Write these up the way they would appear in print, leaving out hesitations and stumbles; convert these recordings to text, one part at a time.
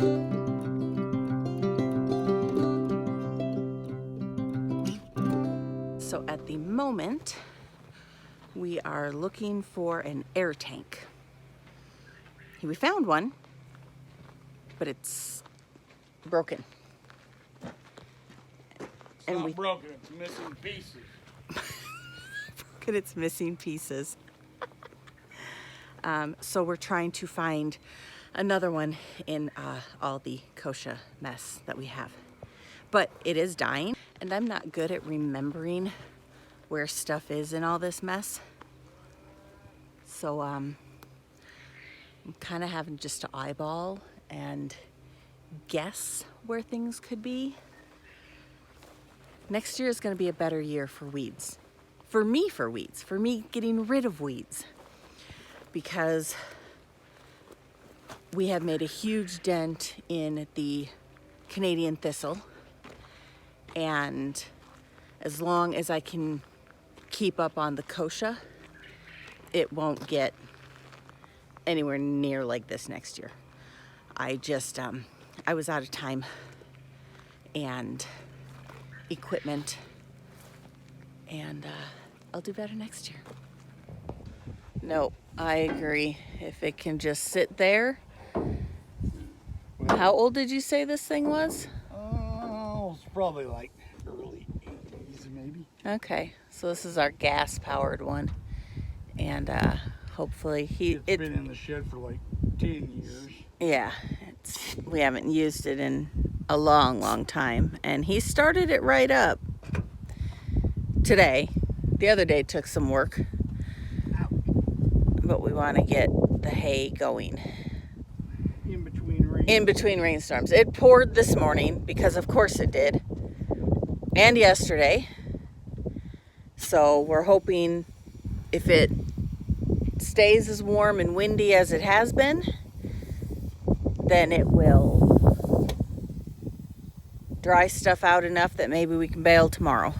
So at the moment, we are looking for an air tank. We found one, but it's broken. It's not broken, it's missing pieces. Broken, it's missing pieces. So we're trying to find another one in all the kochia mess that we have. But it is dying, and I'm not good at remembering where stuff is in all this mess. So I'm kind of having just to eyeball and guess where things could be. Next year is going to be a better year for weeds. For me getting rid of weeds. Because we have made a huge dent in the Canadian thistle. And as long as I can keep up on the kochia, it won't get anywhere near like this next year. I just, I was out of time and equipment, and I'll do better next year. No, I agree. If it can just sit there. How old did you say this thing was? It's probably like early 80s maybe. Okay, so this is our gas-powered one, and hopefully It's been in the shed for like 10 years. Yeah, we haven't used it in a long time, and he started it right up today. The other day took some work, but we want to get the hay going. In between rainstorms. It poured this morning, because of course it did, and yesterday. So we're hoping if it stays as warm and windy as it has been, then it will dry stuff out enough that maybe we can bale tomorrow.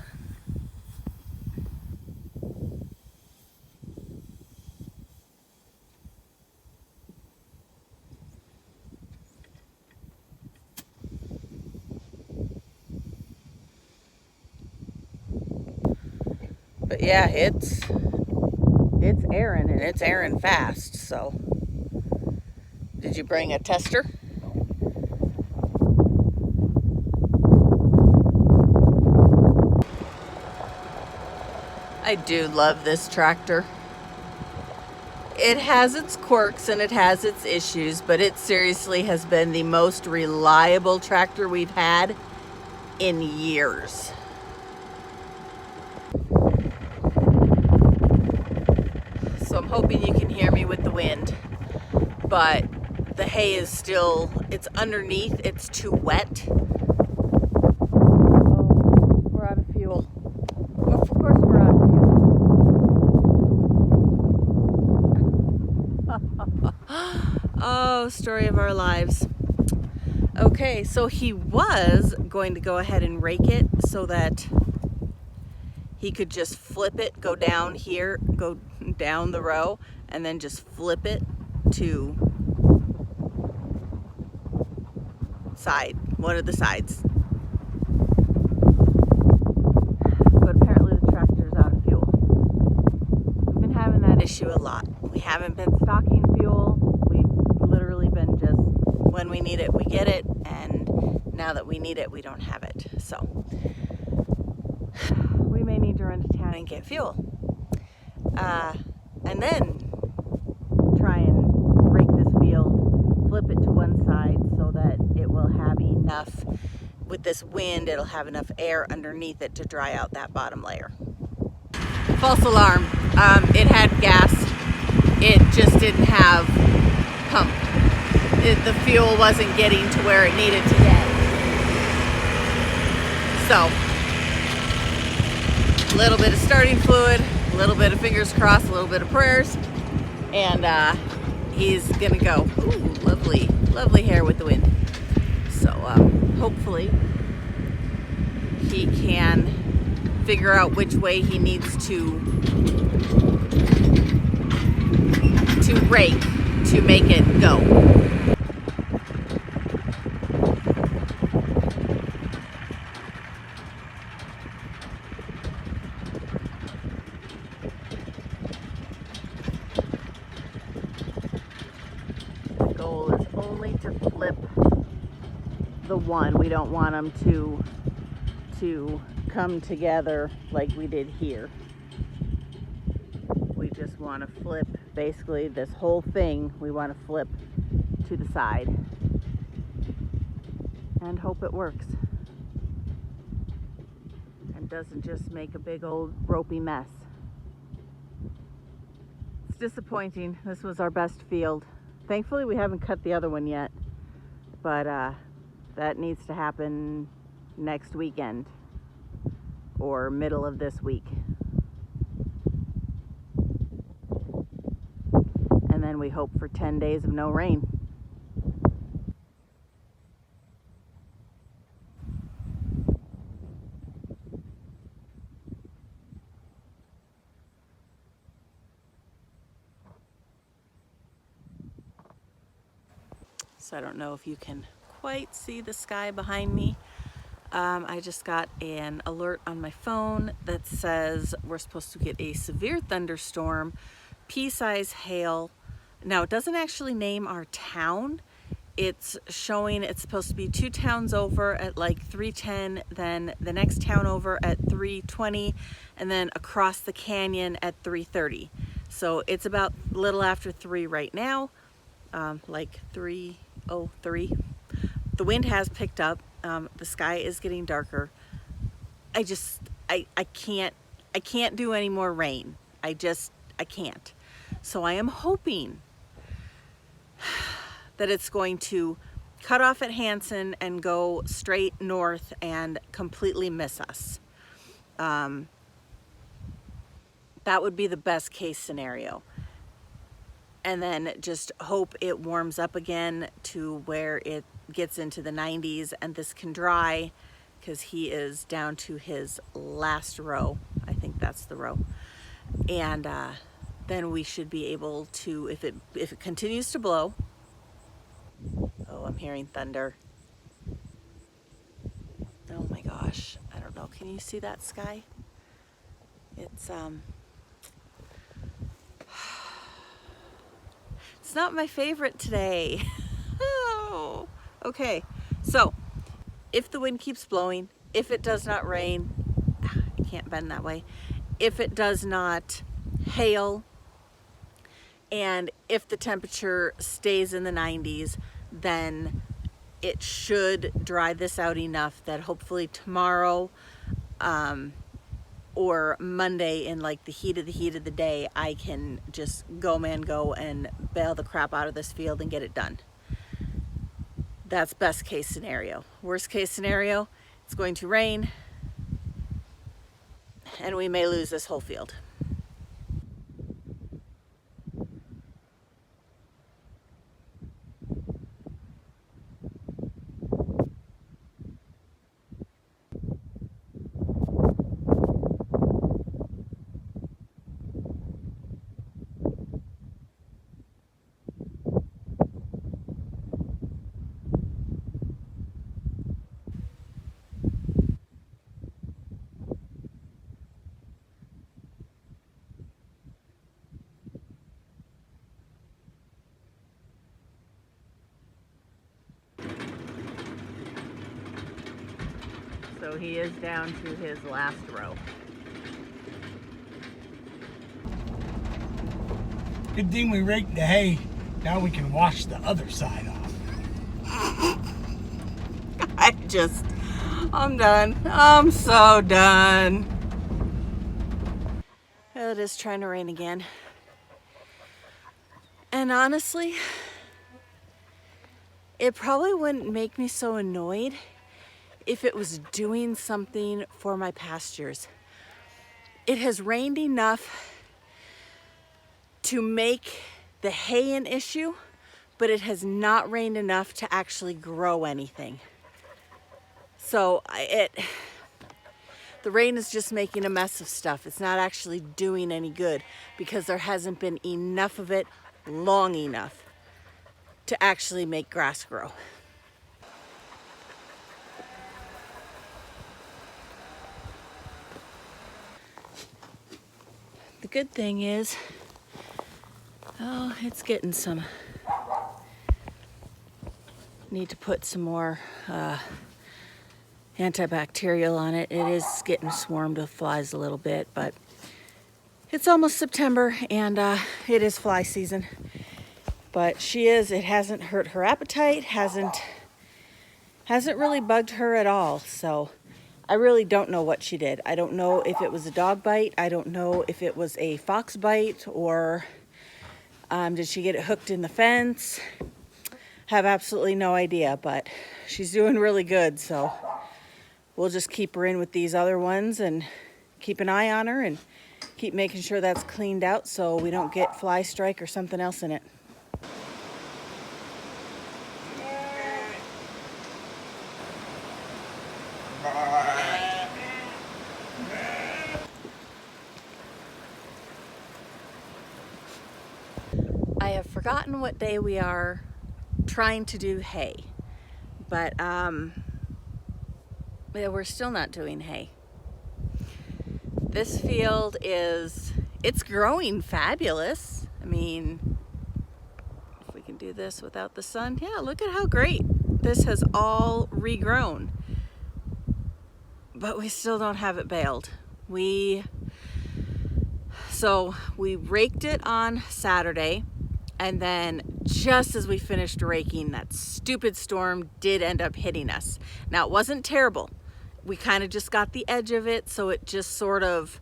But yeah, it's airing, and it's airing fast. So, did you bring a tester? I do love this tractor. It has its quirks and it has its issues, but it seriously has been the most reliable tractor we've had in years. So I'm hoping you can hear me with the wind, but the hay is still, it's underneath, it's too wet. Oh, we're out of fuel. Of course we're out of fuel. Oh, story of our lives. Okay, so he was going to go ahead and rake it so that he could just flip it, go down here, go down the row, and then just flip it to one of the sides. But apparently the tractor's out of fuel. We've been having that issue a lot. We haven't been stocking fuel. We've literally been just, when we need it, we get it, and now that we need it, we don't have it. So we may need to run to town and get fuel. And then try and rake this field, flip it to one side so that it will have enough, with this wind, it'll have enough air underneath it to dry out that bottom layer. False alarm. It had gas. It just didn't have pump. The fuel wasn't getting to where it needed to get. So, a little bit of starting fluid, a little bit of fingers crossed, a little bit of prayers, and he's gonna go. Ooh, lovely, lovely hair with the wind. So hopefully he can figure out which way he needs to rake to make it go. flip the one. We don't want them to come together like we did here. We just want to flip basically this whole thing. We want to flip to the side and hope it works and doesn't just make a big old ropey mess. It's disappointing. This was our best field. Thankfully we haven't cut the other one yet, but that needs to happen next weekend or middle of this week. And then we hope for 10 days of no rain. So I don't know if you can quite see the sky behind me. I just got an alert on my phone that says we're supposed to get a severe thunderstorm, pea-size hail. Now it doesn't actually name our town. It's showing it's supposed to be 2 towns over at like 3:10, then the next town over at 3:20, and then across the canyon at 3:30. So it's about a little after 3 right now, like 3:03. The wind has picked up. The sky is getting darker. I can't do any more rain. I can't. So I am hoping that it's going to cut off at Hansen and go straight north and completely miss us. That would be the best case scenario. And then just hope it warms up again to where it gets into the 90s and this can dry, because he is down to his last row. I think that's the row. And then we should be able to, if it continues to blow. Oh, I'm hearing thunder. Oh my gosh, I don't know. Can you see that sky? It's it's not my favorite today. Oh, okay. So if the wind keeps blowing, if it does not rain, I can't bend that way. If it does not hail, and if the temperature stays in the 90s, then it should dry this out enough that hopefully tomorrow or Monday, in like the heat of the day, I can just go and bale the crap out of this field and get it done. That's best case scenario. Worst case scenario, it's going to rain and we may lose this whole field. So he is down to his last row. Good thing we raked the hay. Now we can wash the other side off. I'm done. I'm so done. Well, it is trying to rain again. And honestly, it probably wouldn't make me so annoyed if it was doing something for my pastures. It has rained enough to make the hay an issue, but it has not rained enough to actually grow anything. So the rain is just making a mess of stuff. It's not actually doing any good because there hasn't been enough of it long enough to actually make grass grow. The good thing is, oh, it's getting some Need to put some more antibacterial on it. It is getting swarmed with flies a little bit, but it's almost September and it is fly season. But it hasn't hurt her appetite, hasn't really bugged her at all. So I really don't know what she did. I don't know if it was a dog bite. I don't know if it was a fox bite, or did she get it hooked in the fence? Have absolutely no idea, but she's doing really good. So we'll just keep her in with these other ones and keep an eye on her and keep making sure that's cleaned out so we don't get fly strike or something else in it. I have forgotten what day we are trying to do hay, but yeah, we're still not doing hay. This field it's growing fabulous. I mean, if we can do this without the sun, yeah, look at how great this has all regrown. But we still don't have it baled. So we raked it on Saturday, and then just as we finished raking, that stupid storm did end up hitting us. Now, it wasn't terrible. We kind of just got the edge of it, so it just sort of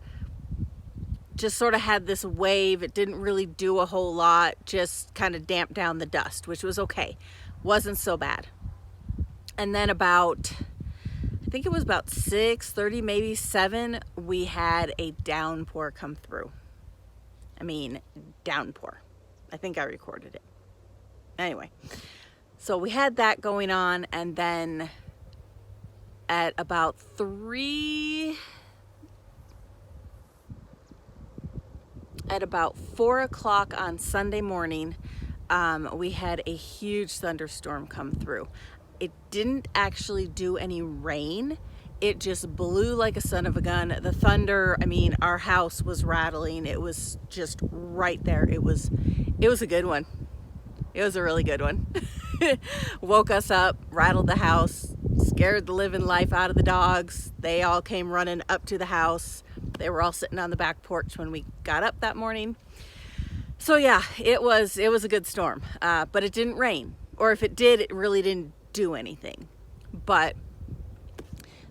had this wave. It didn't really do a whole lot, just kind of damped down the dust, which was okay. Wasn't so bad. And then I think it was about 6:30, maybe 7, we had a downpour come through. I mean, downpour. I think I recorded it. Anyway, so we had that going on, and then at about 4 o'clock on Sunday morning, we had a huge thunderstorm come through. It didn't actually do any rain. It just blew like a son of a gun. The thunder, I mean, our house was rattling. It was just right there. It was a good one. It was a really good one. Woke us up, rattled the house, scared the living life out of the dogs. They all came running up to the house. They were all sitting on the back porch when we got up that morning. So yeah, it was a good storm, but it didn't rain. Or if it did, it really didn't do anything. But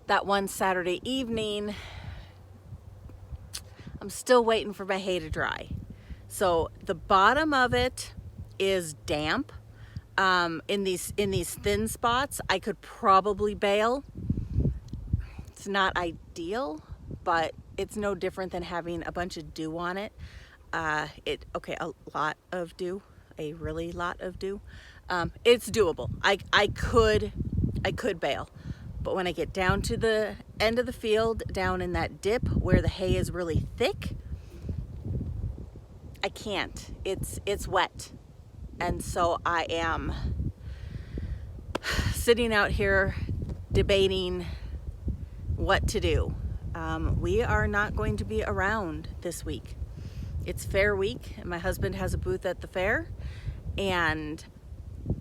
that one Saturday evening, I'm still waiting for my hay to dry. So the bottom of it is damp. In these thin spots, I could probably bale. It's not ideal, but it's no different than having a bunch of dew on it. A lot of dew, a really lot of dew. It's doable. I could bale, but when I get down to the end of the field, down in that dip where the hay is really thick, I can't. It's wet, and so I am sitting out here debating what to do. We are not going to be around this week. It's fair week, and my husband has a booth at the fair, and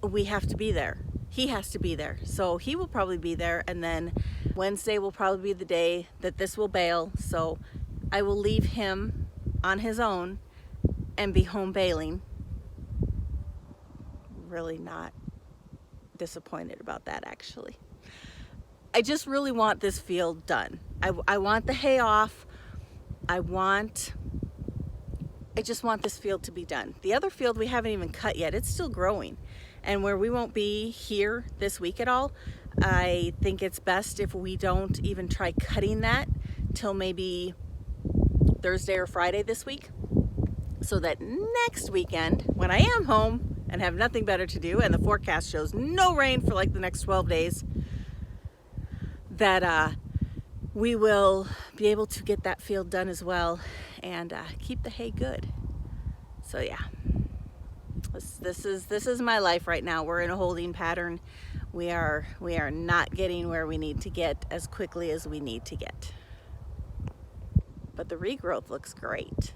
we have to be there. He has to be there. So he will probably be there, and then Wednesday will probably be the day that this will bail. So I will leave him on his own and be home baling. Really not disappointed about that, actually. I just really want this field done. I want the hay off. I just want this field to be done. The other field we haven't even cut yet. It's still growing. And where we won't be here this week at all, I think it's best if we don't even try cutting that till maybe Thursday or Friday this week, so that next weekend, when I am home and have nothing better to do, and the forecast shows no rain for like the next 12 days, that we will be able to get that field done as well and keep the hay good. So yeah, this is my life right now. We're in a holding pattern. We are not getting where we need to get as quickly as we need to get. But the regrowth looks great.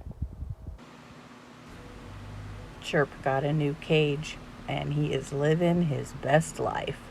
Chirp got a new cage. and he is living his best life.